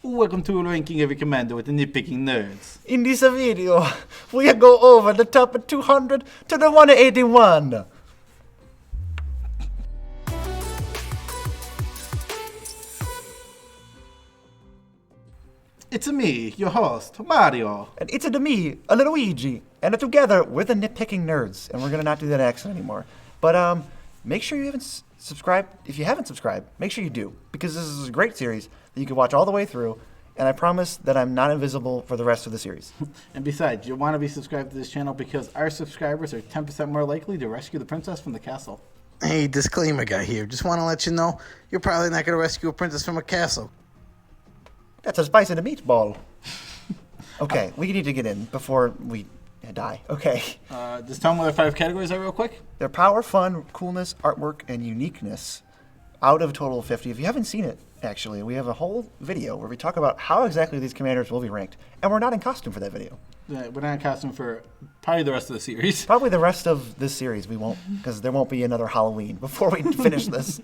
Welcome to Ranking Every Commander with the Nitpicking Nerds. In this video, we go over the top 200 to the 181. It's me, your host, Mario. And it's a me, a Luigi, and together we're the Nitpicking Nerds, and we're gonna not do that accent anymore. But make sure you haven't subscribed. If you haven't subscribed, make sure you do, because this is a great series that you can watch all the way through. And I promise that I'm not invisible for the rest of the series. And besides, you'll want to be subscribed to this channel because our subscribers are 10% more likely to rescue the princess from the castle. Hey, disclaimer guy here. Just want to let you know, you're probably not going to rescue a princess from a castle. That's a spice in a meatball. Okay, we need to get in before we die. Okay. Just tell them what our 5 categories are real quick. They're power, fun, coolness, artwork, and uniqueness. Out of a total of 50. If you haven't seen it, actually, we have a whole video where we talk about how exactly these commanders will be ranked. And we're not in costume for that video. We're not in costume for probably the rest of the series. Probably the rest of this series we won't, because there won't be another Halloween before we finish this.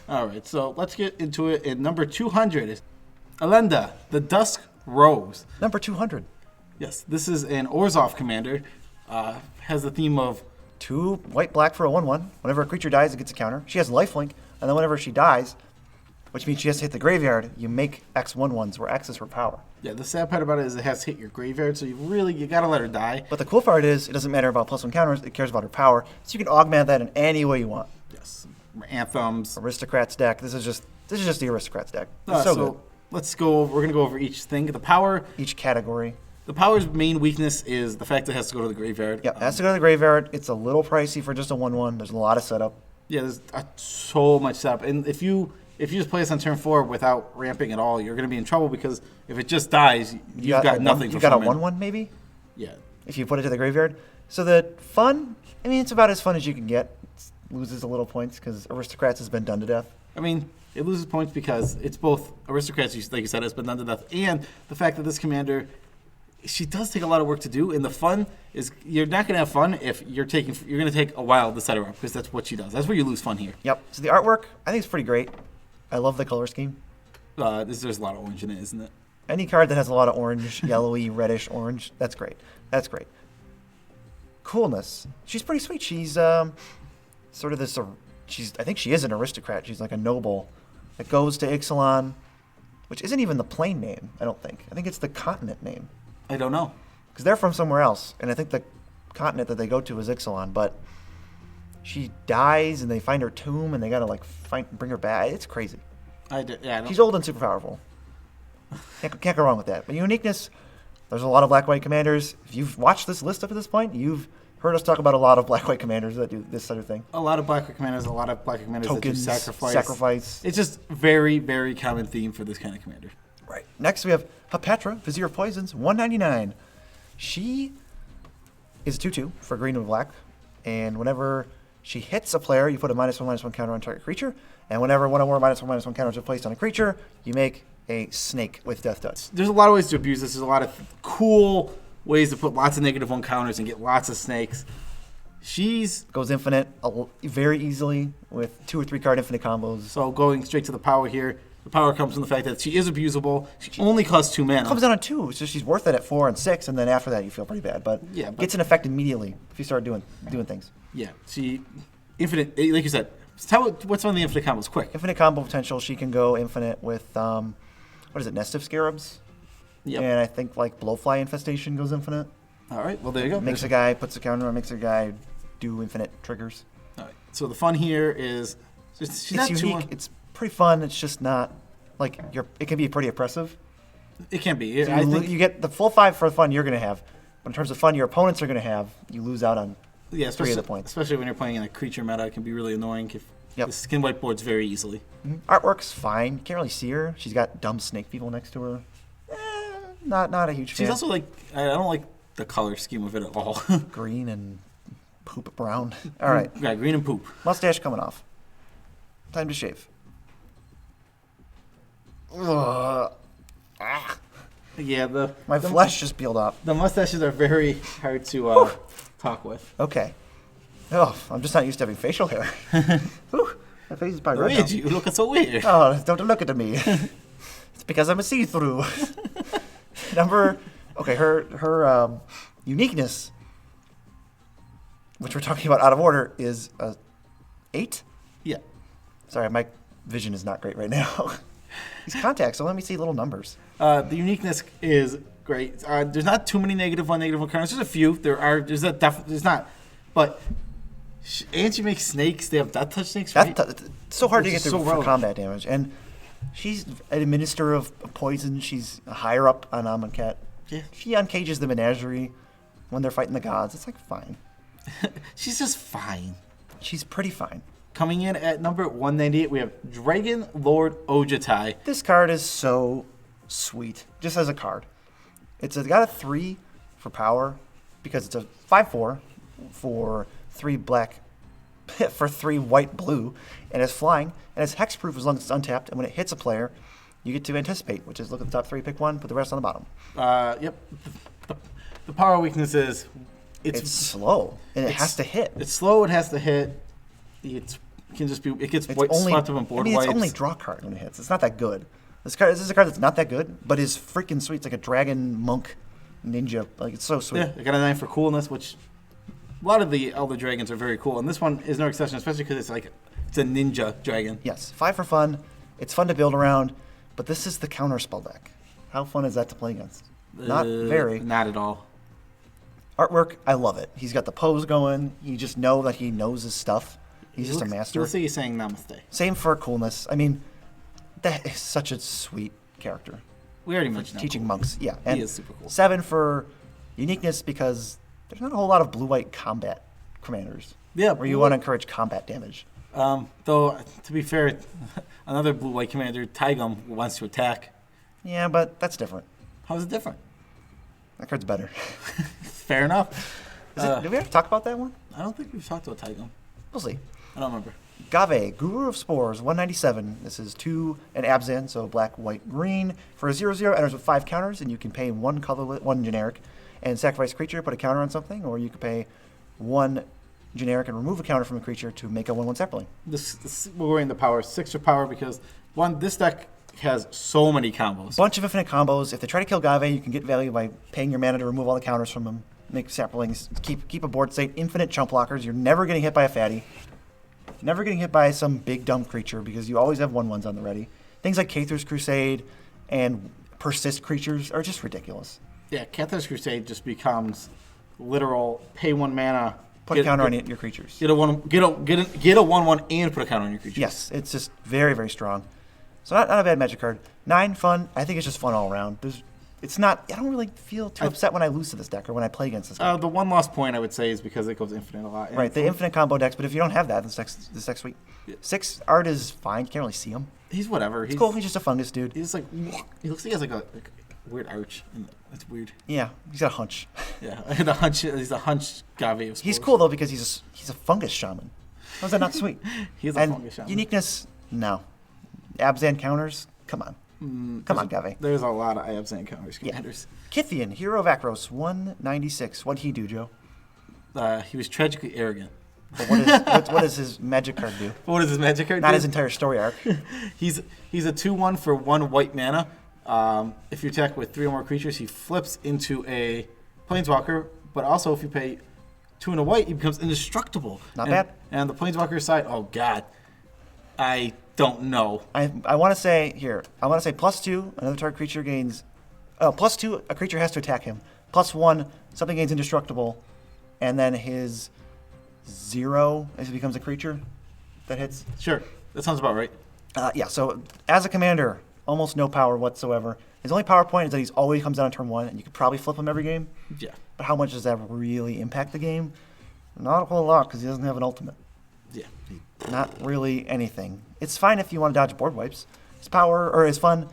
All right, so let's get into it. In number 200 is Elenda, the Dusk Rose. Number 200. Yes, this is an Orzhov commander. Has the theme of 2 white, black for a 1/1. Whenever a creature dies, it gets a counter. She has lifelink, and then whenever she dies, which means she has to hit the graveyard, you make X 1/1s, where X is for power. Yeah, the sad part about it is it has to hit your graveyard, so you gotta let her die. But the cool part is, it doesn't matter about +1 counters, it cares about her power, so you can augment that in any way you want. Yes, anthems. Aristocrats deck. This is just the Aristocrats deck. It's so good. Let's go. We're gonna go over each thing. The power. Each category. The power's main weakness is the fact that it has to go to the graveyard. Yep, it has to go to the graveyard. It's a little pricey for just a 1/1. There's a lot of setup. Yeah, there's so much setup, and if you just play this on turn 4 without ramping at all, you're gonna be in trouble because if it just dies, you've got nothing. You got a 1/1 maybe. Yeah. If you put it to the graveyard. So the fun. I mean, it's about as fun as you can get. It loses a little points because Aristocrats has been done to death. I mean, it loses points because it's both Aristocrats, like you said, has been done to death, and the fact that this commander, she does take a lot of work to do, and the fun is you're not going to have fun if you're going to take a while to set her up because that's what she does. That's where you lose fun here. Yep. So the artwork, I think it's pretty great. I love the color scheme. There's a lot of orange in it, isn't it? Any card that has a lot of orange, yellowy, reddish orange, that's great. That's great. Coolness. She's pretty sweet. She's sort of this. I think she is an aristocrat. She's like a noble that goes to Ixalan, which isn't even the plane name. I don't think. I think it's the continent name. I don't know. Because they're from somewhere else, and I think the continent that they go to is Ixalan, but she dies, and they find her tomb, and they gotta bring her back. It's crazy. She's old and super powerful. Can't go wrong with that. But uniqueness, there's a lot of black-white commanders. If you've watched this list up to this point, you've heard us talk about a lot of black-white commanders that do this sort of thing. A lot of black-white commanders, Tokens, that do sacrifice. It's just very, very common theme for this kind of commander. Right. Next we have Petra Vizier of Poisons, 199. She is 2/2 for green and black, and whenever she hits a player, you put a -1/-1 counter on target creature, and whenever one or more -1/-1 counters are placed on a creature, you make a snake with Death Touch. There's a lot of ways to abuse this. There's a lot of cool ways to put lots of -1 counters and get lots of snakes. She's goes infinite very easily with 2 or 3 card infinite combos. So going straight to the power here, the power comes from the fact that she is abusable. She only costs 2 mana. Comes down on 2, so she's worth it at 4 and 6, and then after that you feel pretty bad. But gets an effect immediately if you start doing things. Yeah, she infinite, like you said. What's on the infinite combos? Quick. Infinite combo potential. She can go infinite with what is it? Nest of Scarabs. Yep. And I think Blowfly Infestation goes infinite. All right. Well, there you go. Makes a guy puts a counter on, makes a guy do infinite triggers. All right. So the fun here is she's not unique. It's pretty fun. It's just not it can be pretty oppressive. It can be. So you get the full 5 for fun you're going to have, but in terms of fun your opponents are going to have, you lose out on 3 of the points. Especially when you're playing in a creature meta, it can be really annoying if the skin white boards very easily. Mm-hmm. Artwork's fine. You can't really see her. She's got dumb snake people next to her. Not a huge fan. She's also I don't like the color scheme of it at all. Green and poop brown. All right. Yeah, green and poop. Mustache coming off. Time to shave. Ugh. Ah. Yeah, my flesh just peeled off. The mustaches are very hard to talk with. Okay. Oh, I'm just not used to having facial hair. Whew, my face is probably red now. You look so weird. Oh, don't look at me. It's Because I'm a see-through. Her uniqueness, which we're talking about out of order, is 8? Yeah. Sorry, my vision is not great right now. These contacts, so let me see little numbers. The uniqueness is great. There's not too many -1, -1 counters. There's a few. There's not. But, and she makes snakes. They have death touch snakes, right? It's so hard to get Which is through so for relevant. combat damage. And she's an administrator of poison. She's higher up on Amonkhet. Yeah. She uncages the menagerie when they're fighting the gods. It's like fine. She's just fine. She's pretty fine. Coming in at number 198, we have Dragon Lord Ojatai. This card is so sweet, just as a card. It's got a 3 for power because it's a 5/4 for 3 black, for 3 white blue, and it's flying, and it's hexproof as long as it's untapped. And when it hits a player, you get to anticipate, which is look at the top 3, pick 1, put the rest on the bottom. Yep. The power weakness is It's slow, and it has to hit. It's slow. It has to hit. It gets white swept up on board It's wipes. only draw card when it hits. It's not that good. This is a card that's not that good, but is freaking sweet. It's like a dragon monk ninja. Like, it's so sweet. Yeah, I got a 9 for coolness, which a lot of the Elder Dragons are very cool, and this one is no exception, especially because it's a ninja dragon. Yes, 5 for fun. It's fun to build around, but this is the counter spell deck. How fun is that to play against? Not very. Not at all. Artwork, I love it. He's got the pose going. You just know that he knows his stuff. He's just a master. You'll see he's saying namaste. Same for coolness. I mean, that is such a sweet character. We already mentioned Teaching that. monks, yeah. And He is super cool. 7 for uniqueness because there's not a whole lot of blue-white combat commanders. Yeah, where you want to encourage combat damage. Though, to be fair, another blue-white commander, Taigum, wants to attack. Yeah, but that's different. How is it different? That card's better. Fair enough. Did we ever talk about that one? I don't think we've talked about Taigum. We'll see. I don't remember. Gavi, Guru of Spores, 197. This is 2 and Abzan, so black, white, green. For a 0/0, enters with 5 counters, and you can pay 1 colorless, 1 generic, and sacrifice a creature, put a counter on something, or you can pay 1 generic and remove a counter from a creature to make a 1/1 sapling. We're going the power 6 for power because, one, this deck has so many combos. Bunch of infinite combos. If they try to kill Gavi, you can get value by paying your mana to remove all the counters from them, make saplings, keep a board state, infinite chump blockers. You're never getting hit by a fatty. Never getting hit by some big dumb creature because you always have 1/1s on the ready. Things like Cather's Crusade and Persist creatures are just ridiculous. Yeah, Cathar's Crusade just becomes literal pay 1 mana. Put a counter on your creatures. Get a 1/1 and put a counter on your creatures. Yes, it's just very, very strong. So not a bad Magic card. 9, fun. I think it's just fun all around. It's not. I don't really feel too upset when I lose to this deck or when I play against this deck. The one lost point I would say is because it goes infinite a lot. Right, the infinite combo decks. But if you don't have that, this deck's sweet. Yeah. 6 art is fine. You can't really see him. He's whatever. It's cool. He's just a fungus dude. He's like he looks like he has like a weird arch. That's weird. Yeah, he's got a hunch. Yeah, the hunch. He's a hunch Gavi. of He's spores. cool though because he's a fungus shaman. How's that not sweet? He's a And fungus shaman. uniqueness, no. Abzan counters, come on. Come on, Gavi. There's a lot of Abzan counters commanders. Kithian, Hero of Akros, 196. What'd he do, Joe? He was tragically arrogant. But what does his magic card do? What does his magic card do? Not his entire story arc. He's a 2/1 for 1 white mana. If you attack with 3 or more creatures, he flips into a Planeswalker. But also, if you pay 2 and a white, he becomes indestructible. Not bad. And the Planeswalker side, oh god, I don't know. I want to say here. I want to say +2. Another target creature gains. +2. A creature has to attack him. +1. Something gains indestructible, and then his 0 as it becomes a creature that hits. Sure, that sounds about right. Yeah. So as a commander, almost no power whatsoever. His only power point is that he's always comes down on turn 1, and you could probably flip him every game. Yeah. But how much does that really impact the game? Not a whole lot because he doesn't have an ultimate. Yeah. Not really anything. It's fine if you want to dodge board wipes. His power, or his fun,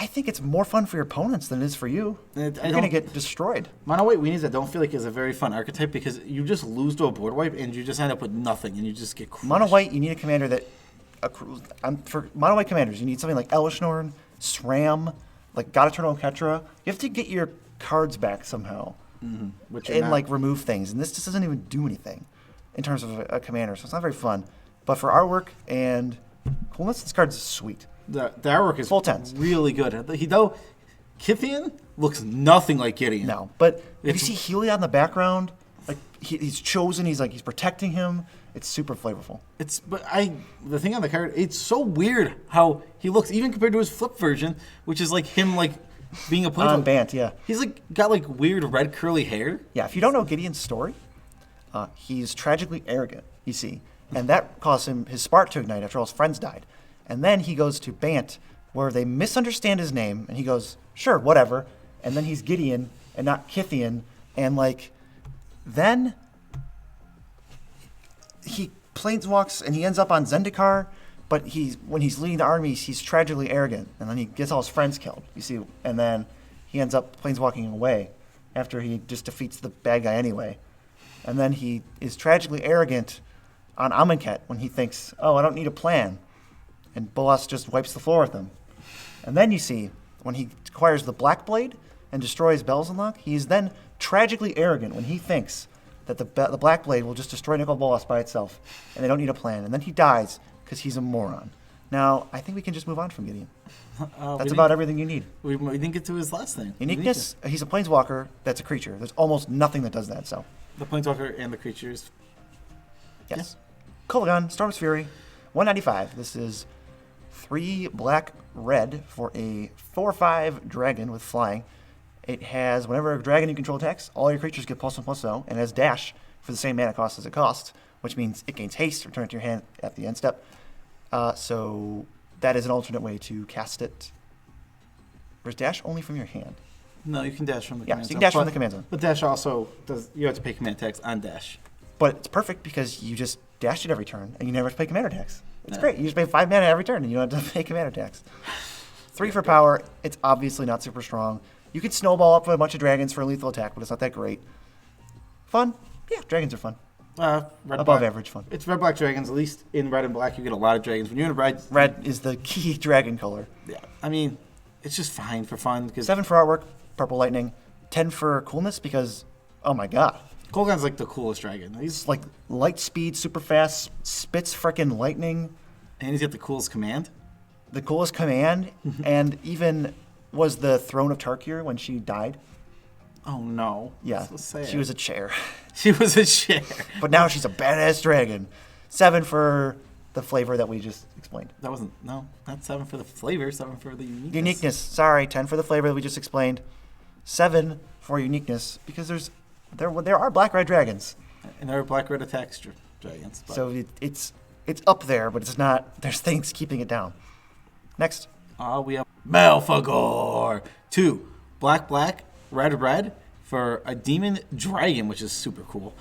I think it's more fun for your opponents than it is for you. You're going to get destroyed. Mono white weenies I don't feel like is a very fun archetype because you just lose to a board wipe and you just end up with nothing and you just get crushed. Mono white, you need a commander that... for mono white commanders, you need something like Elishnorn, SRAM, like God Eternal Ketra. You have to get your cards back somehow. Which And like remove things. And this just doesn't even do anything in terms of a commander, so it's not very fun. But for artwork and coolness, this card's sweet. The artwork is full tens. Really good. Kithian looks nothing like Gideon. No, but if you see Heliod in the background, like he's chosen, he's protecting him. It's super flavorful. The thing on the card, it's so weird how he looks, even compared to his flip version, which is like him being a player. On Bant, yeah. He's got weird red curly hair. Yeah, if you don't know Gideon's story, he's tragically arrogant, you see. And that caused his spark to ignite after all his friends died. And then he goes to Bant, where they misunderstand his name, and he goes, sure, whatever. And then he's Gideon and not Kithian. And then he planeswalks and he ends up on Zendikar, but when he's leading the armies, he's tragically arrogant, and then he gets all his friends killed. You see, and then he ends up planeswalking away after he just defeats the bad guy anyway. And then he is tragically arrogant on Amonkhet when he thinks, oh, I don't need a plan, and Bolas just wipes the floor with him. And then you see when he acquires the Black Blade and destroys Belzenlock, he's then tragically arrogant when he thinks that the Black Blade will just destroy Nicol Bolas by itself, and they don't need a plan. And then he dies because he's a moron. Now, I think we can just move on from Gideon. That's about everything you need. We didn't get to his last thing. Uniqueness, he's a planeswalker that's a creature. There's almost nothing that does that, so. The planeswalker and the creatures. Yes. Yeah. Kolaghan, Storm's Fury, 195. This is 3 black red for a 4/5 dragon with flying. It has, whenever a dragon you control attacks, all your creatures get +1/+0, and it has dash for the same mana cost as it costs, which means it gains haste, return it to your hand at the end step. So that is an alternate way to cast it. Or is dash only from your hand? No, you can dash from the command zone. Yeah, you can dash from the command zone. But dash also you have to pay command attacks on dash. But it's perfect because you just dash it every turn, and you never have to pay command attacks. It's great. You just pay 5 mana every turn, and you don't have to pay command attacks. 3 for power. It's obviously not super strong. You could snowball up with a bunch of dragons for a lethal attack, but it's not that great. Fun? Yeah, dragons are fun. Above average fun. It's red-black dragons. At least in red and black, you get a lot of dragons. When you're in red is the key dragon color. Yeah, I mean, it's just fine for fun. 7 for artwork, purple lightning. 10 for coolness because, oh my god. Kolaghan's the coolest dragon. He's light speed, super fast, spits frickin' lightning. And he's got the coolest command. The coolest command, and even was the Throne of Tarkir when she died. Oh no. Yeah, so she was a chair. She was a chair. But now she's a badass dragon. 7 for the flavor that we just explained. That wasn't, no, not 7 for the flavor, 7 for the uniqueness. Uniqueness, sorry, 10 for the flavor that we just explained. 7 for uniqueness, because there are black-red dragons. And there are black-red attacks dragons. But. So it's up there, but it's not, there's things keeping it down. Next. We have Malfagor. 2, black, red for a demon dragon, which is super cool.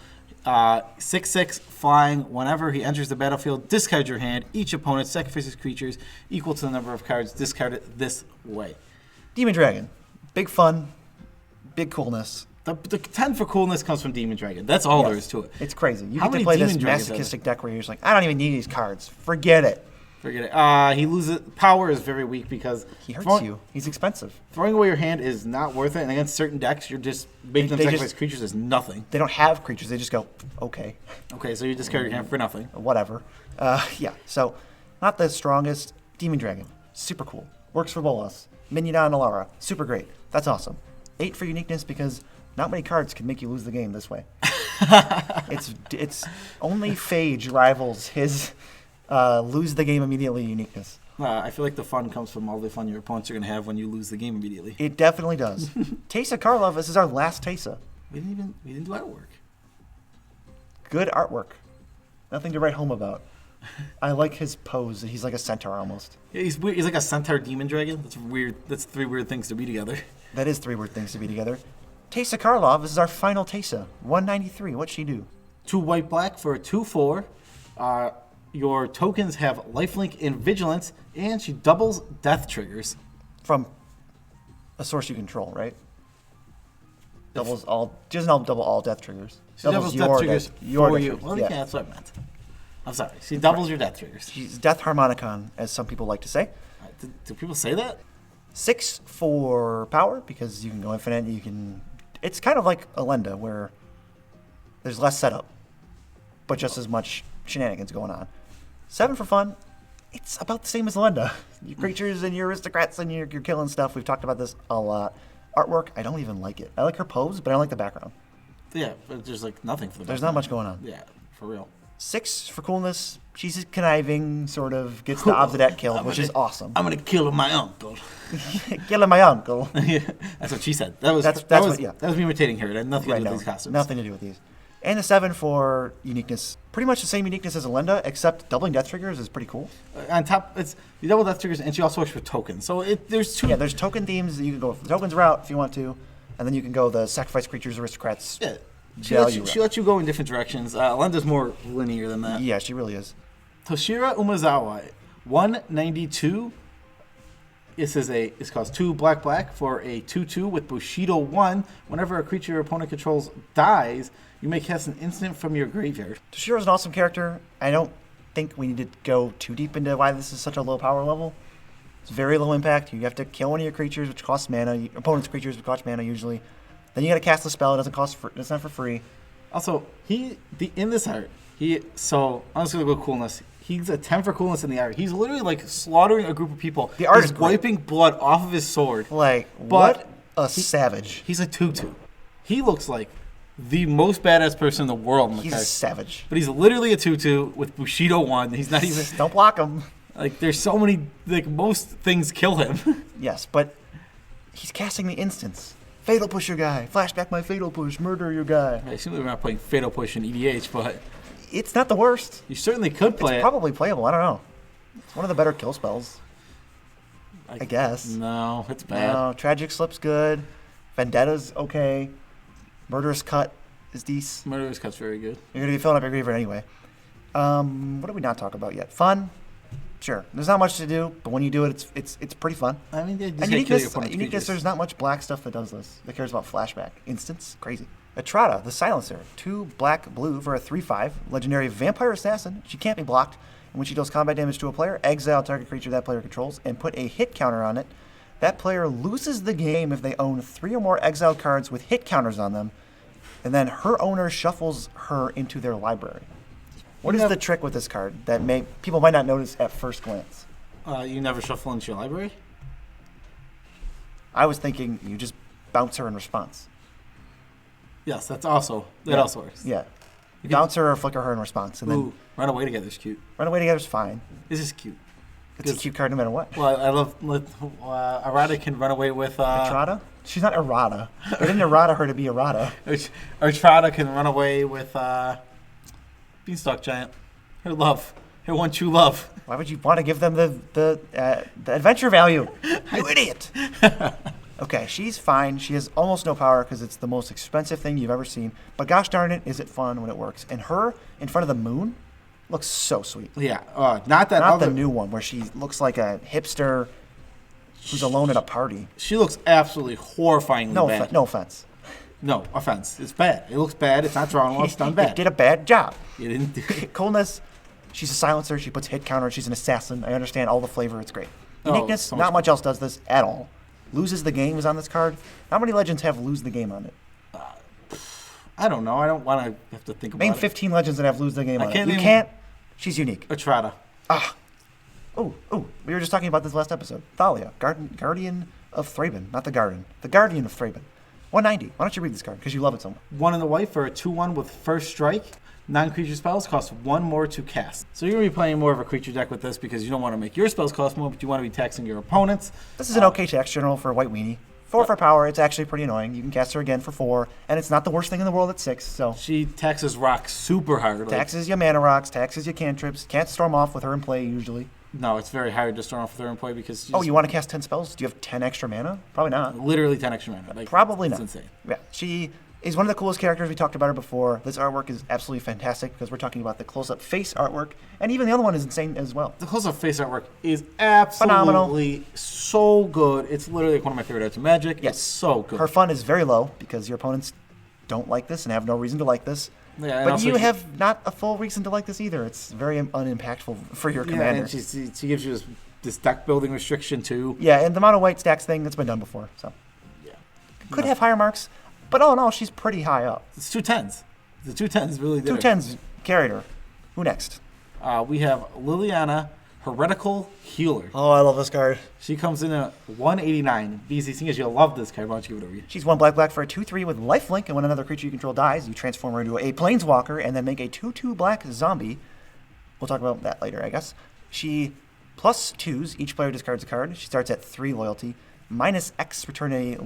6/6 flying. Whenever he enters the battlefield, discard your hand. Each opponent sacrifices creatures equal to the number of cards discarded this way. Demon dragon. Big fun. Big coolness. The 10 for coolness comes from Demon Dragon. That's all there is to it. It's crazy. You get to play this masochistic deck where you're just like, I don't even need these cards. Forget it. He loses. Power is very weak because he hurts you. He's expensive. Throwing away your hand is not worth it, and against certain decks, you're just making them sacrifice creatures is nothing. They don't have creatures. They just go, okay. Okay, so you discard your hand for nothing. Whatever. Yeah. So, not the strongest. Demon Dragon, super cool. Works for Bolas. Minion on Alara, super great. That's awesome. 8 for uniqueness because not many cards can make you lose the game this way. It's only Phage rivals his. Lose the game immediately uniqueness. I feel like the fun comes from all the fun your opponents are going to have when you lose the game immediately. It definitely does. Teysa Karlov, this is our last Teysa. We didn't do artwork. Good artwork. Nothing to write home about. I like his pose. He's like a centaur almost. Yeah, he's weird. He's like a centaur demon dragon. That's weird. That's 3 weird things to be together. That is 3 weird things to be together. Teysa Karlov, this is our final Teysa. 193. What'd she do? 2 white-black for a 2/4. Your tokens have lifelink and vigilance, and she doubles death triggers. From a source you control, right? She doesn't double all death triggers. She doubles death triggers for you. Well, yeah, that's what I meant. I'm sorry. She doubles your death triggers. She's Death Harmonicon, as some people like to say. Do people say that? 6 for power, because you can go infinite. It's kind of like Elenda, where there's less setup, but just as much shenanigans going on. 7 for fun. It's about the same as Linda. Your creatures and your aristocrats and you're killing stuff. We've talked about this a lot. Artwork, I don't even like it. I like her pose, but I don't like the background. Yeah, but there's like nothing for the There's not much going on. Yeah, for real. 6 for coolness. She's conniving, sort of, gets the Obsidian killed, which is awesome. I'm going to kill my uncle. Killing my uncle. Yeah, that's what she said. That was me imitating her. It had nothing to do with these costumes. Nothing to do with these. And the 7 for uniqueness. Pretty much the same uniqueness as Linda, except doubling death triggers is pretty cool. On top, it's you double death triggers, and she also works with tokens. So there's 2. Yeah, there's token themes that you can go the tokens route if you want to, and then you can go the sacrifice creatures, aristocrats. Yeah. She lets you go in different directions. Linda's more linear than that. Yeah, she really is. Toshira Umezawa, 192. This costs 2 black for a 2/2 with Bushido 1. Whenever a creature your opponent controls dies, you may cast an instant from your graveyard. Toshira's an awesome character. I don't think we need to go too deep into why this is such a low power level. It's very low impact. You have to kill one of your creatures, which costs mana. Your opponent's creatures, which cost mana usually. Then you got to cast the spell. It doesn't cost. It's not for free. Also, in this art, so I'm just gonna go coolness. He's a 10 for coolness in the art. He's literally like slaughtering a group of people. The art is wiping blood off of his sword. What a savage. He's a 2/2. He looks like the most badass person in the world. He's a savage. But he's literally a 2/2 with Bushido 1. He's not even. Don't block him. Like there's so many. Like most things kill him. Yes, but he's casting the instants. Fatal push your guy. Flashback my fatal push. Murder your guy. I assume we're not playing fatal push in EDH, but it's not the worst. You certainly could play it. It's probably playable. I don't know. It's one of the better kill spells. I guess. No, it's bad. No, Tragic Slip's good. Vendetta's okay. Murderous Cut is decent. Murderous Cut's very good. You're going to be filling up your graveyard anyway. What did we not talk about yet? Fun. Sure. There's not much to do, but when you do it, it's pretty fun. I mean, and uniqueness, there's not much black stuff that does this. That cares about flashback. Instance, crazy. Etrata, the Silencer. 2 black-blue for a 3/5. Legendary Vampire Assassin. She can't be blocked. And when she deals combat damage to a player, exile target creature that player controls and put a hit counter on it. That player loses the game if they own 3 or more exiled cards with hit counters on them. And then her owner shuffles her into their library. What is the trick with this card that people might not notice at first glance? You never shuffle into your library? I was thinking you just bounce her in response. Yes, that also works. Yeah. You bounce her or flicker her in response. And then Run Away Together's cute. Run Away Together's fine. This is cute. It's a cute card no matter what. Well, I love Radha can run away with... Etrata? She's not errata. They didn't errata her to be errata. Etrata can run away with Beanstalk Giant. Her love. Her one true love. Why would you want to give them the adventure value? You idiot! Okay, she's fine. She has almost no power because it's the most expensive thing you've ever seen. But gosh darn it, is it fun when it works. And her in front of the moon looks so sweet. Yeah, not the new one where she looks like a hipster who's alone at a party. She looks absolutely horrifyingly bad. No offense. No offense. It's bad. It looks bad. It's not drawn well. It's done bad. You did a bad job. You didn't do it. Coolness. She's a silencer. She puts hit counter. She's an assassin. I understand all the flavor. It's great. Uniqueness. Not much else does this at all. Loses the game is on this card. How many legends have lose the game on it? I don't know. I don't want to have to think about it. Name 15 legends that have lose the game on it. You can't. She's unique. Etrata. Oh, we were just talking about this last episode. Thalia, Guardian of Thraben. Not the Garden. The Guardian of Thraben. 190. Why don't you read this card? Because you love it so much. 1 in the white for a 2/1 with first strike. Non-creature spells cost 1 more to cast. So you're going to be playing more of a creature deck with this because you don't want to make your spells cost more, but you want to be taxing your opponents. This is an okay tax general for a white weenie. 4 for power. It's actually pretty annoying. You can cast her again for 4, and it's not the worst thing in the world at 6. So she taxes rocks super hard. Taxes your mana rocks. Taxes your cantrips. Can't storm off with her in play usually. No, it's very hard to storm off with her in play because. You want to cast 10 spells? Do you have 10 extra mana? Probably not. Literally 10 extra mana. Probably not. It's insane. Yeah, she is one of the coolest characters. We talked about her before. This artwork is absolutely fantastic because we're talking about the close-up face artwork, and even the other one is insane as well. The close-up face artwork is absolutely phenomenal. So good. It's literally one of my favorite arts of Magic. Yes. It's so good. Her fun is very low because your opponents don't like this and have no reason to like this. Yeah, but you have not a full reason to like this either. It's very unimpactful for your commander. And she gives you this deck building restriction too. Yeah, and the mono white stacks thing that's been done before. So yeah, could have higher marks, but all in all, she's pretty high up. It's 2 10s. The 2 10s really did. 2 10s carried her. Who next? We have Liliana, Heretical Healer. Oh, I love this card. She comes in at 189. BZ, seeing as you love this card, why don't you give it over you? She's 1 black for a 2/3 with lifelink, and when another creature you control dies, you transform her into a planeswalker and then make a 2/2 black zombie. We'll talk about that later, I guess. She +2s. Each player discards a card. She starts at 3 loyalty. -X, return a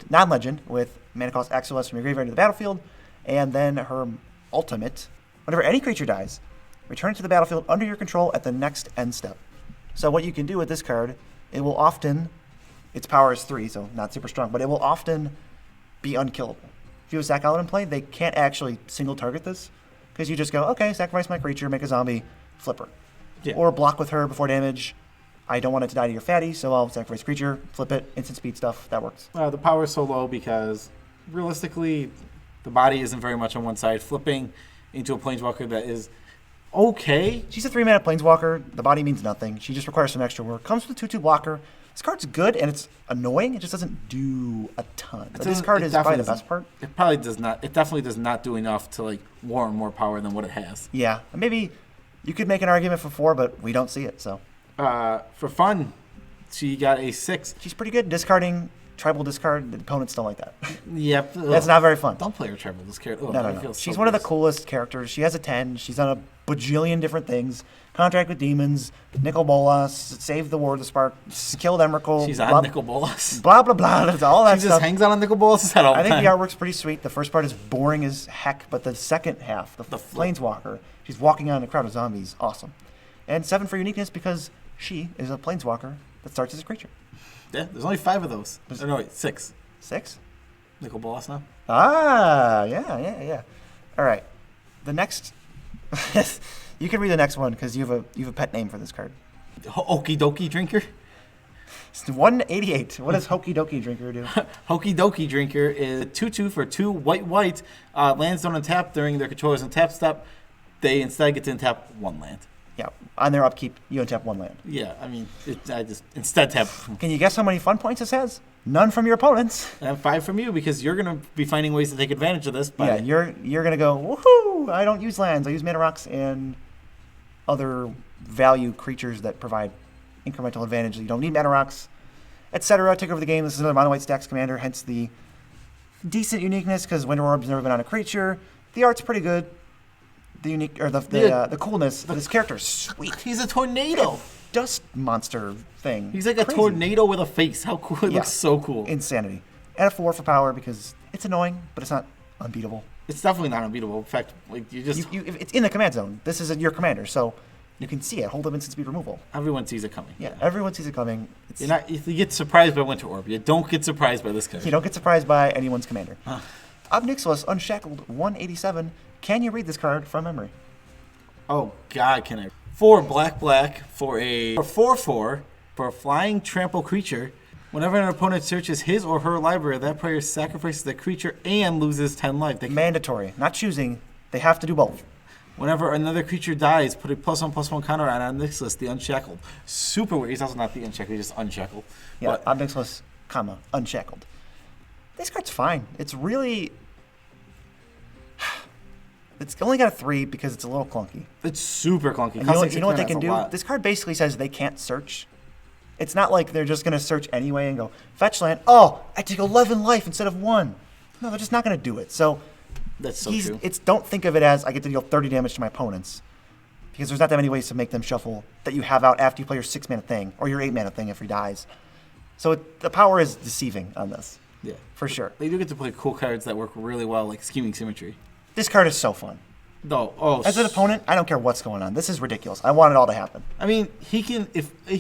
non-legend with mana cost X or less from your graveyard to the battlefield. And then her ultimate, whenever any creature dies, return it to the battlefield under your control at the next end step. So what you can do with this card, it will often, its power is 3, so not super strong, but it will often be unkillable. If you have Sack Out in play, they can't actually single target this, because you just go, okay, sacrifice my creature, make a zombie, flip her. Yeah. Or block with her before damage. I don't want it to die to your fatty, so I'll sacrifice creature, flip it, instant speed stuff, that works. The power is so low because, realistically, the body isn't very much on one side. Flipping into a planeswalker that is okay. She's a 3-mana planeswalker. The body means nothing. She just requires some extra work. Comes with a 2/2 blocker. This card's good, and it's annoying. It just doesn't do a ton. But this card is probably the best part. It probably does not. It definitely does not do enough to like warrant more power than what it has. Yeah, maybe you could make an argument for 4, but we don't see it. So for fun, she got a 6. She's pretty good. Discarding tribal discard. The opponents don't like that. Yep. That's not very fun. Don't play her tribal discard. Oh, No. She's one of the coolest characters. She has a 10. She's on a bajillion different things. Contract with demons, Nicol Bolas, save the War of the Spark, killed Emrakul. She's on Nicol Bolas. Blah, blah, blah. That's all that she stuff. Just hangs out on Nicol Bolas' head all the time. I think the time. artwork's pretty sweet. The first part is boring as heck, but the second half, the Planeswalker, she's walking on a crowd of zombies. Awesome. And 7 for uniqueness because she is a Planeswalker that starts as a creature. Yeah, there's only 5 of those. No, wait, 6. 6? Nicol Bolas now? Ah, yeah. All right. The next... You can read the next one because you have a pet name for this card. HokeyDokie Drinker? It's 188. What does HokeyDokie Drinker do? HokeyDokie Drinker is 2/2 for 2 white. Lands don't untap during their controller's untap step. They instead get to untap 1 land. Yeah, on their upkeep, you untap 1 land. Yeah, I mean, I just instead tap. Can you guess how many fun points this has? None from your opponents. And 5 from you because you're going to be finding ways to take advantage of this. Yeah, you're going to go, woohoo, I don't use lands. I use mana rocks and other value creatures that provide incremental advantage. You don't need mana rocks, etc. Take over the game. This is another mono white stacks commander, hence the decent uniqueness because Winter Orb's never been on a creature. The art's pretty good. The unique or the coolness. This character is sweet. He's a tornado. Dust monster thing. He's like a tornado with a face. How cool! It looks so cool. Insanity. And a 4 for power because it's annoying, but it's not unbeatable. It's definitely not unbeatable. In fact, like if it's in the command zone. This is your commander, so you can see it. Hold up instant speed removal. Everyone sees it coming. Yeah, everyone sees it coming. You get surprised by Winter Orb. You don't get surprised by this card. You don't get surprised by anyone's commander. Obnixilis, Unshackled, 187. Can you read this card from memory? Oh God, can I? 4 black for a 4/4 for a flying trample creature. Whenever an opponent searches his or her library, that player sacrifices the creature and loses 10 life. Mandatory, not choosing. They have to do both. Whenever another creature dies, put a +1/+1 counter on Obnixilis, the Unshackled. Super weird. He's also not the Unshackled. He's just Unshackled. Yeah, Obnixilis, Unshackled. This card's fine. It's really... It's only got a 3 because it's a little clunky. It's super clunky. You know what they can do? This card basically says they can't search. It's not like they're just going to search anyway and go, fetch land. Oh, I take 11 life instead of 1. No, they're just not going to do it. So that's so true. Don't think of it as I get to deal 30 damage to my opponents. Because there's not that many ways to make them shuffle that you have out after you play your 6-mana thing or your 8-mana thing if he dies. So the power is deceiving on this. Yeah. For sure. They do get to play cool cards that work really well, like Scheming Symmetry. This card is so fun. No, as an opponent, I don't care what's going on. This is ridiculous. I want it all to happen. I mean,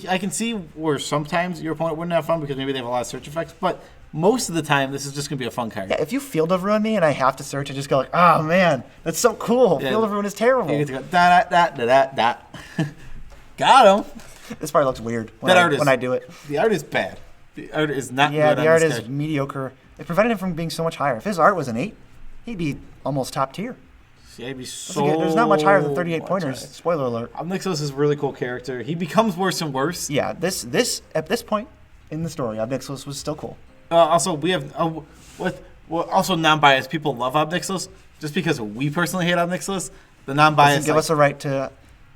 I can see where sometimes your opponent wouldn't have fun because maybe they have a lot of search effects, but most of the time, this is just going to be a fun card. Yeah, if you Field of Ruin me and I have to search, I just go like, oh man, that's so cool. Yeah, Field of Ruin is terrible. You get to go da. Got him. This part looks weird when I do it. The art is bad. The art is not good. Yeah, the art is mediocre. It prevented him from being so much higher. If his art was an 8, he'd be almost top tier. Yeah, he'd be there's not much higher than 38 pointers. Higher. Spoiler alert. Obnixilis is a really cool character. He becomes worse and worse. Yeah, this at this point in the story, Obnixilis was still cool. Also, we have also non-biased people love Obnixilis just because we personally hate Obnixilis. The non-biased doesn't give us a right to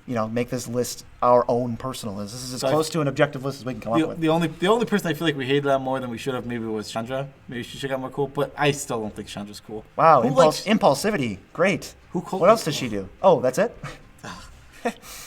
make this list our own personal list. This is as close to an objective list as we can come up with. The only person I feel like we hated on more than we should have maybe was Chandra. Maybe she should have got more cool, but I still don't think Chandra's cool. Wow, impulsivity. Great. What else does she do? Oh, that's it?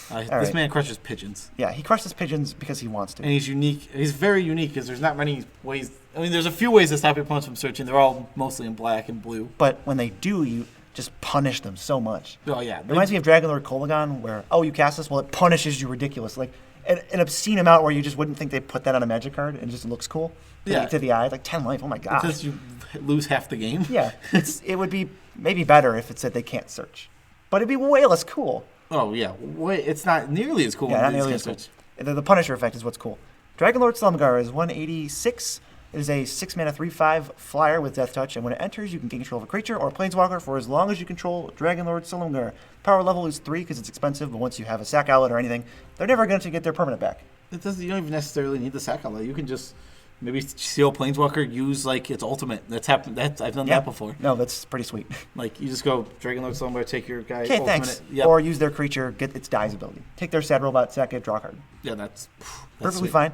This man crushes pigeons. Yeah, he crushes pigeons because he wants to. And he's unique. He's very unique because there's not many ways. I mean, there's a few ways to stop your opponents from searching. They're all mostly in black and blue. But when they do, you just punish them so much. Oh, yeah. It reminds me of Dragon Lord Kolagon, where, you cast this? Well, it punishes you ridiculous. Like, an obscene amount where you just wouldn't think they'd put that on a Magic card and it just looks cool. To the eye. Like 10 life. Oh, my God. Because you lose half the game. Yeah. It would be maybe better if it said they can't search. But it'd be way less cool. Oh, yeah. It's not nearly as cool. Yeah, not nearly as cool. The Punisher effect is what's cool. Dragon Lord Slumgar is 186. It is a 6-mana 3/5 flyer with Death Touch, and when it enters, you can gain control of a creature or a planeswalker for as long as you control Dragon Lord Slumgar. Power level is 3 because it's expensive, but once you have a sack outlet or anything, they're never going to get their permanent back. You don't even necessarily need the sack outlet. You can just maybe seal Planeswalker, use like its ultimate. That's happened. I've done that before. No, that's pretty sweet. Like you just go Dragon Lord Slumgar, take your guy. Okay, thanks. Yep. Or use their creature, get its Dies ability. Take their Sad Robot, sack it, draw a card. Yeah, that's perfectly sweet. Fine.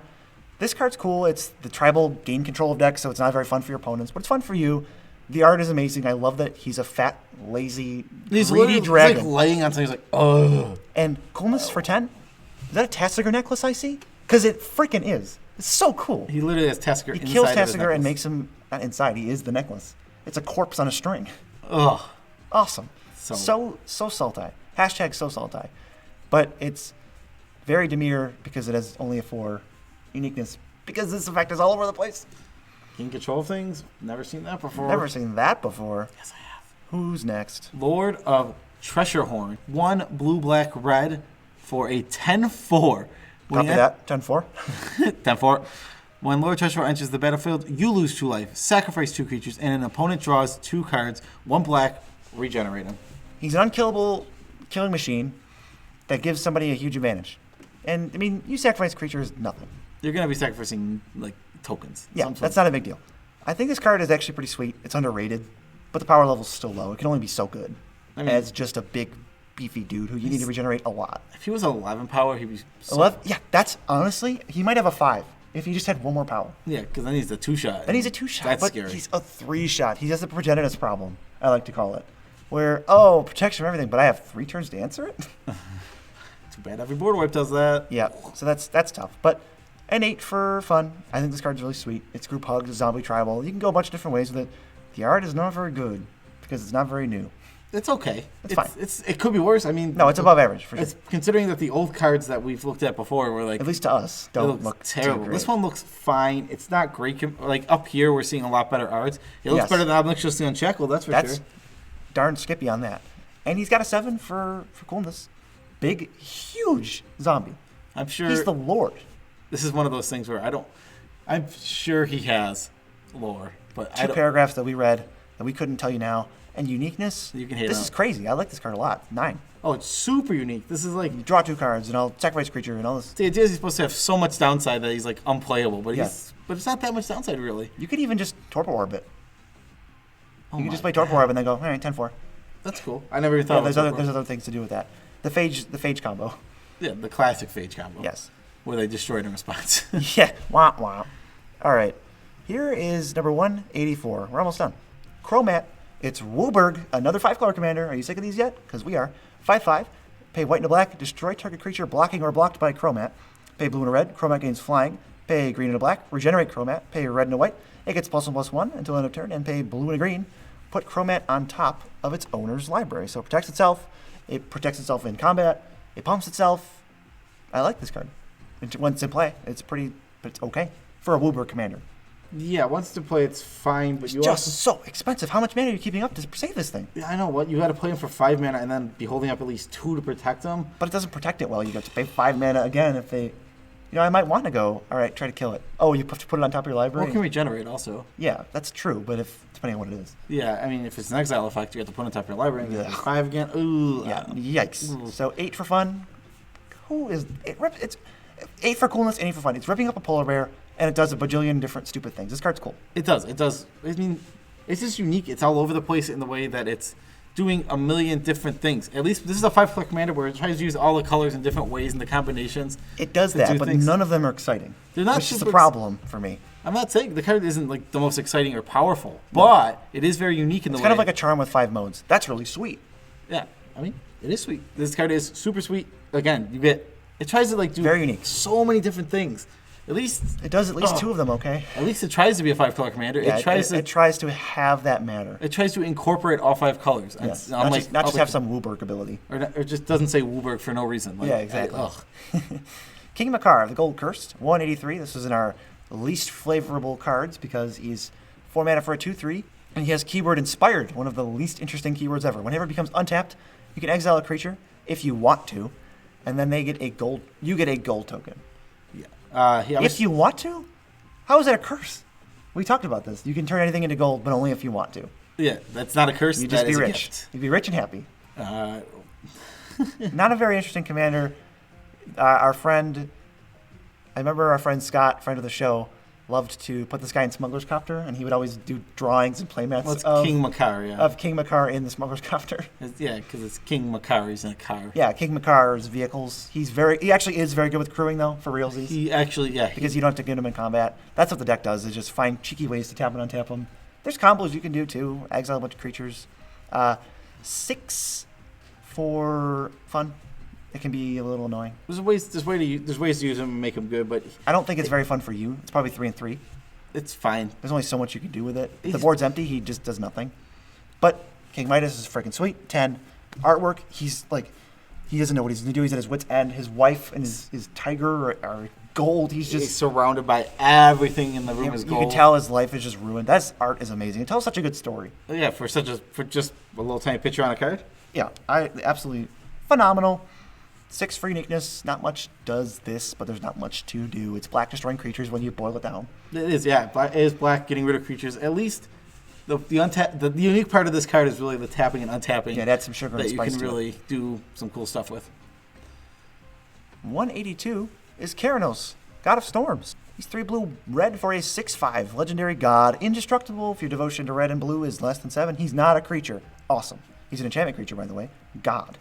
This card's cool. It's the tribal gain control of decks, so it's not very fun for your opponents, but it's fun for you. The art is amazing. I love that he's a fat, lazy, greedy dragon. He's like laying on something. He's like, oh. And coolness for 10? Is that a Tasigur necklace I see? Because it freaking is. It's so cool. He literally has Tasigur inside. He kills Tasigur and makes him not inside. He is the necklace. It's a corpse on a string. Ugh. Awesome. So salty. Hashtag so salty. But it's very demure because it has only a 4 uniqueness. Because this effect is all over the place. Can control things. Never seen that before. Never seen that before. Yes, I have. Who's next? Lord of Treasurehorn. 1 blue, black, red for a 10/4. Copy that. 10/4. 10/4. When Lord Treasurehorn enters the battlefield, you lose 2 life, sacrifice 2 creatures, and an opponent draws 2 cards. 1 black, regenerate him. He's an unkillable killing machine that gives somebody a huge advantage. And, I mean, you sacrifice a creature is nothing. You're going to be sacrificing, like, tokens. Yeah, that's not a big deal. I think this card is actually pretty sweet. It's underrated, but the power level is still low. It can only be so good as just a big, beefy dude who you need to regenerate a lot. If he was 11 power, he'd be... 11? Yeah, that's honestly, he might have a 5 if he just had 1 more power. Yeah, because then he's a 2-shot. Then he's a 2-shot, that's but scary. He's a 3-shot. He has a progenitus problem, I like to call it, where, protection from everything, but I have 3 turns to answer it? Too bad every board wipe does that. Yeah, so that's tough, but... An 8 for fun. I think this card's really sweet. It's group hugs, it's zombie tribal. You can go a bunch of different ways with it. The art is not very good because it's not very new. It's okay. It's fine. It could be worse. I mean, no, it's above average for sure. It's considering that the old cards that we've looked at before were like, at least to us, don't look terrible. This one looks fine. It's not great. Like up here, we're seeing a lot better arts. It looks better than Obnoxiously Unshackled. That's darn skippy on that. And he's got a 7 for coolness. Big, huge zombie. I'm sure he's the Lord. This is one of those things where I'm sure he has lore, but 2 paragraphs that we read that we couldn't tell you now. And uniqueness, you can hate this is crazy. I like this card a lot. 9. Oh, it's super unique. This is like... You draw 2 cards, and I'll sacrifice a creature, and all this. The idea is he's supposed to have so much downside that he's like unplayable, but but it's not that much downside, really. You could even just Torpor Orb it. You can just play Torpor Orb and then go, all right, 10/4. That's cool. I never even thought there's other things to do with that. The Phage combo. Yeah, the classic Phage combo. Yes. Where they destroyed in response. Yeah, wah, wah. All right, here is number 184. We're almost done. Chromat, it's Wooburg, another 5-color commander. Are you sick of these yet? Because we are. 5/5, pay white and a black, destroy target creature blocking or blocked by Chromat. Pay blue and a red, Chromat gains flying. Pay green and a black, regenerate Chromat. Pay red and a white, it gets +1/+1 until end of turn. And pay blue and a green, put Chromat on top of its owner's library. So it protects itself in combat, it pumps itself. I like this card. Once it's in play, it's okay for a Wooburg commander. Yeah, once it's in play, it's fine, but it's just so expensive. How much mana are you keeping up to save this thing? Yeah, I know. What you got to play him for 5 mana and then be holding up at least 2 to protect him. But it doesn't protect it well. You got to pay 5 mana again if they. I might want to go. All right, try to kill it. Oh, you have to put it on top of your library. Well, it can regenerate also. Yeah, that's true. But depending on what it is. Yeah, I mean, if it's an exile effect, you have to put it on top of your library and get 5 again. Ooh. Yeah. Yikes. Ooh. So 8 for fun. Who is it? It's 8 for coolness and 8 for fun. It's ripping up a polar bear, and it does a bajillion different stupid things. This card's cool. It does. I mean, it's just unique. It's all over the place in the way that it's doing a million different things. At least this is a 5-color commander where it tries to use all the colors in different ways and the combinations. It does that, but none of them are exciting. They're not. Which is the problem for me. I'm not saying the card isn't like the most exciting or powerful, but it is very unique in the way. It's kind of like a charm with 5 modes. That's really sweet. Yeah, I mean, it is sweet. This card is super sweet. Again, it tries to like do very unique. So many different things. At least it does at least 2 of them. Okay. At least it tries to be a 5-color commander. Yeah, it tries to have that matter. It tries to incorporate all 5 colors. Yes. Not just have some Wooburg ability. Or just doesn't say Wooburg for no reason. Like, yeah, exactly. King Makar, the Gold Cursed, 183. This is in our least flavorable cards because he's 4 mana for a 2/3, and he has keyword Inspired, one of the least interesting keywords ever. Whenever it becomes untapped, you can exile a creature if you want to, and then they get a gold. You get a gold token. If you want to? How is that a curse? We talked about this. You can turn anything into gold, but only if you want to. Yeah, that's not a curse. You just be rich. You'd be rich and happy. Not a very interesting commander. Our friend, I remember our friend Scott, friend of the show, loved to put this guy in Smuggler's Copter, and he would always do drawings and playmats of King Makar, of King Makar in the Smuggler's Copter. Because it's King Makar. He's in a car. Yeah, King Makar's vehicles. He actually is very good with crewing, though, for realsies. Because you don't have to get him in combat. That's what the deck does, is just find cheeky ways to tap and untap him. There's combos you can do, too. Exile a bunch of creatures. 6 for fun. It can be a little annoying. There's ways to use him and make him good, but I don't think it's very fun for you. It's probably 3 and 3. It's fine. There's only so much you can do with it. The board's empty. He just does nothing. But King Midas is freaking sweet. 10 artwork. He's like, he doesn't know what he's gonna do. He's at his wit's end. His wife and his tiger are gold. He's surrounded by everything in the room is gold. You can tell his life is just ruined. That art is amazing. It tells such a good story. Yeah, for just a little tiny picture on a card. Yeah, absolutely phenomenal. 6 for uniqueness. Not much does this, but there's not much to do. It's black destroying creatures when you boil it down. It is, yeah. It is black getting rid of creatures. At least the unique part of this card is really the tapping and untapping. Yeah, that's some sugar and spice that you can really do some cool stuff with. 182 is Keranos, God of Storms. He's 3 blue, red for a 6/5. Legendary god. Indestructible if your devotion to red and blue is less than 7. He's not a creature. Awesome. He's an enchantment creature, by the way. God.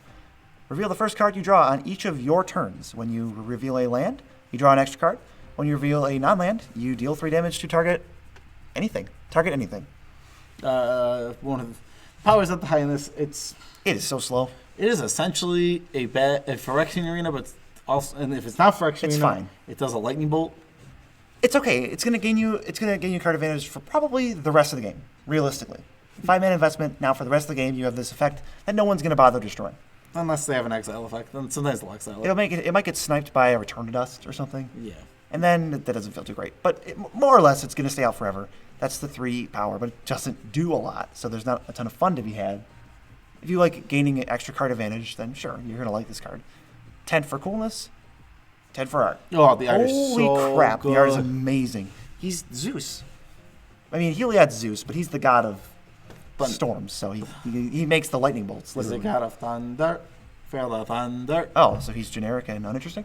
Reveal the first card you draw on each of your turns. When you reveal a land, you draw an extra card. When you reveal a non-land, you deal 3 damage to target anything. Target anything. One of the powers at the high in this. It is so slow. It is essentially a Phyrexian Arena, but also, and if it's not Phyrexian Arena, fine. It does a lightning bolt. It's okay. It's gonna gain you card advantage for probably the rest of the game. Realistically, 5 mana investment. Now for the rest of the game, you have this effect that no one's gonna bother destroying. Unless they have an exile effect, then sometimes they'll exile it. It might get sniped by a Return to Dust or something. Yeah. And then that doesn't feel too great. But more or less, it's going to stay out forever. That's the 3 power, but it doesn't do a lot, so there's not a ton of fun to be had. If you like gaining an extra card advantage, then sure, you're going to like this card. 10 for coolness, 10 for art. Oh, the art is so Holy crap, good. The art is amazing. He's Zeus. I mean, Heliod's Zeus, but he's the god of storms, so he makes the lightning bolts, literally. He's the god of thunder. Feel the thunder. Oh, so he's generic and uninteresting?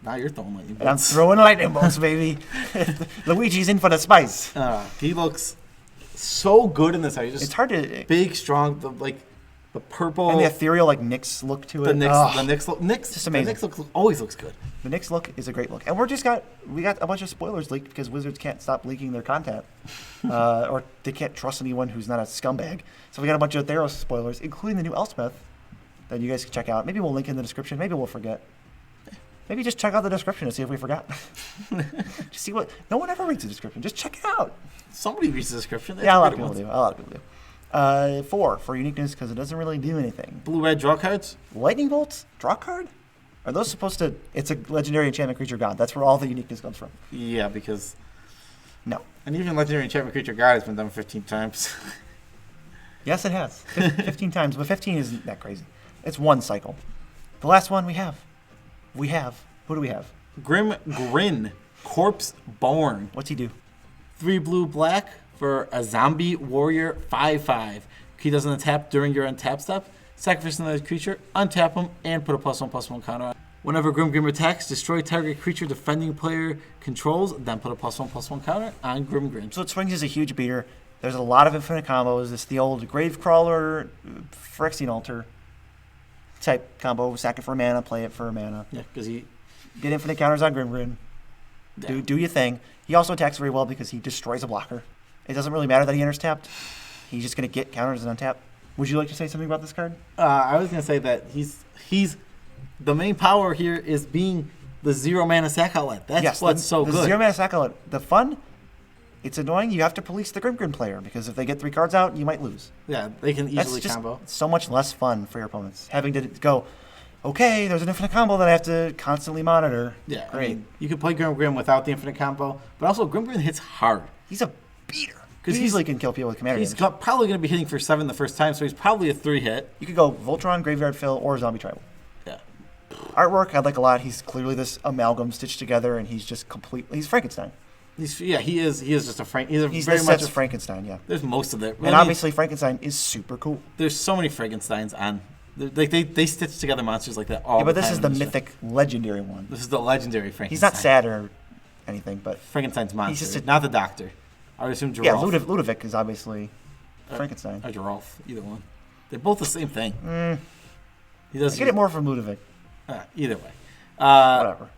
Now you're throwing lightning bolts. And I'm throwing lightning bolts, baby. Luigi's in for the spice. He looks so good in this. It's hard to... Big, strong, the purple... And the ethereal, Nyx look to it. The Nyx look... Just amazing. The Nyx look always looks good. The Nyx look is a great look. And we got a bunch of spoilers leaked because Wizards can't stop leaking their content. Or they can't trust anyone who's not a scumbag. So we got a bunch of Theros spoilers, including the new Elspeth, that you guys can check out. Maybe we'll link in the description. Maybe we'll forget. Maybe just check out the description and see if we forgot. Just see what... No one ever reads the description. Just check it out. Somebody reads the description. Yeah, a lot of people do. 4 for uniqueness because it doesn't really do anything. Blue-red draw cards? Lightning bolts? Draw card? Are those supposed to... It's a legendary enchantment creature god. That's where all the uniqueness comes from. Yeah, because... No. And even legendary enchantment creature god has been done 15 times. Yes, it has. 15 times, but 15 isn't that crazy. It's 1 cycle. The last one we have. Who do we have? Grin, Corpse Born. What's he do? 3 blue, black for a zombie warrior 5/5. He doesn't untap during your untap step. Sacrifice another creature, untap him, and put a +1/+1 counter on. Whenever Grim attacks, destroy target creature defending player controls, then put a +1/+1 counter on Grim. So it swings as a huge beater. There's a lot of infinite combos. It's the old Gravecrawler, Phyrexian Altar type combo. Sack it for a mana, play it for a mana. Yeah, because he... Get infinite counters on Grin. Yeah. Do your thing. He also attacks very well because he destroys a blocker. It doesn't really matter that he enters tapped. He's just going to get counters and untap. Would you like to say something about this card? I was going to say that he's the main power here is being the 0 mana sack outlet. That's what's so good. The 0 mana sack outlet. The fun, it's annoying. You have to police the Grin player because if they get 3 cards out, you might lose. Yeah, they can easily That's combo. Just so much less fun for your opponents. Having to go, okay, there's an infinite combo that I have to constantly monitor. Yeah, great. I mean, you can play Grin without the infinite combo, but also Grin hits hard. He's a beater. He easily can kill people with commander He's damage. probably going to be hitting for 7 the first time, so he's probably a 3-hit. You could go Voltron, Graveyard Fill, or Zombie Tribal. Yeah. Artwork I like a lot. He's clearly this amalgam stitched together, and he's just he's Frankenstein. He is just a He's very much a Frankenstein, yeah. There's most of it. And obviously Frankenstein is super cool. There's so many Frankensteins on. They stitch together monsters like that all the time. Yeah, but this is the mythic, legendary one. This is the legendary Frankenstein. He's not sad or anything, but Frankenstein's monster. He's just not the doctor. I would assume Geralf. Yeah, Ludovic is obviously Frankenstein. Or Geralf, either one. They're both the same thing. He does. I get it more from Ludovic. Either way. Whatever.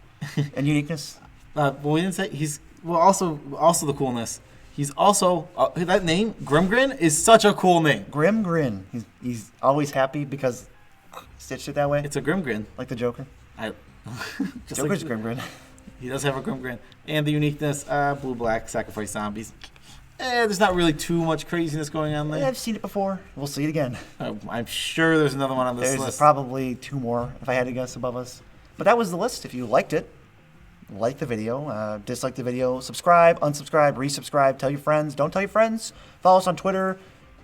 And uniqueness. Well, we didn't say he's also the coolness. He's also that name Grin is such a cool name. Grin. He's always happy because he stitched it that way. It's a Grin, like the Joker. like Joker's Grin. He does have a Grin. And the uniqueness, blue-black, sacrifice zombies. There's not really too much craziness going on there. I've seen it before. We'll see it again. I'm sure there's another one on this list. There's probably 2 more, if I had to guess, above us. But that was the list. If you liked it, like the video, dislike the video, subscribe, unsubscribe, resubscribe, tell your friends, don't tell your friends, follow us on Twitter,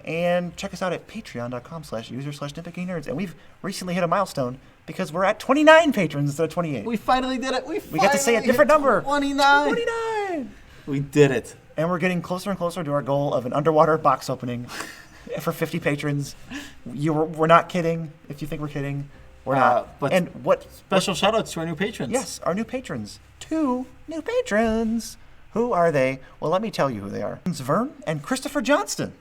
and check us out at patreon.com/user/nitpickingnerds. And we've recently hit a milestone because we're at 29 patrons instead of 28. We finally did it. We got to say a different number. 29. 29. We did it. And we're getting closer and closer to our goal of an underwater box opening for 50 patrons. We're not kidding. If you think we're kidding, we're not. But and special shout outs to our new patrons. Yes, our new patrons. 2 new patrons. Who are they? Well, let me tell you who they are. It's Vern and Christopher Johnston.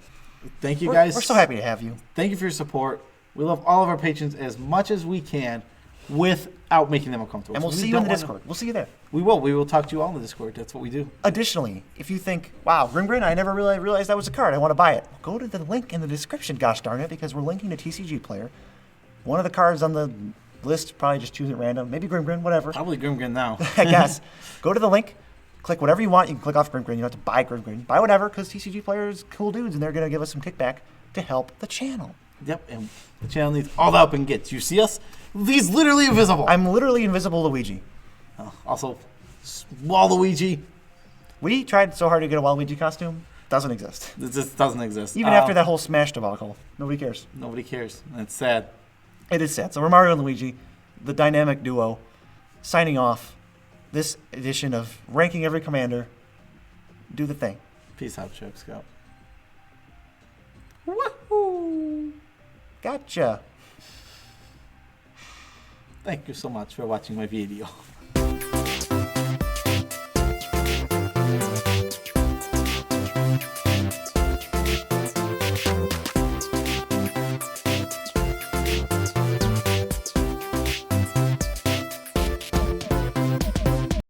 Thank you, guys. We're so happy to have you. Thank you for your support. We love all of our patrons as much as we can without making them uncomfortable. And we'll see you in the Discord. We'll see you there. We will. We will talk to you all in the Discord. That's what we do. Additionally, if you think, wow, Grin, I never really realized that was a card. I want to buy it. Go to the link in the description, gosh darn it, because we're linking to TCG Player. One of the cards on the list, probably just choose it random. Maybe Grin, whatever. Probably Grin now. I guess. Go to the link. Click whatever you want. You can click off Grin. You don't have to buy Grin. Buy whatever, because TCG Player is cool dudes, and they're going to give us some kickback to help the channel. Yep, and the channel needs all the help it can get. You see us? He's literally invisible. I'm literally invisible Luigi. Also, Waluigi. We tried so hard to get a Waluigi costume. Doesn't exist. It just doesn't exist. Even after that whole Smash debacle. Nobody cares. Nobody cares. And it's sad. It is sad. So we're Mario and Luigi, the dynamic duo, signing off this edition of Ranking Every Commander. Do the thing. Peace out, Chip Scout. Woohoo! Gotcha. Thank you so much for watching my video.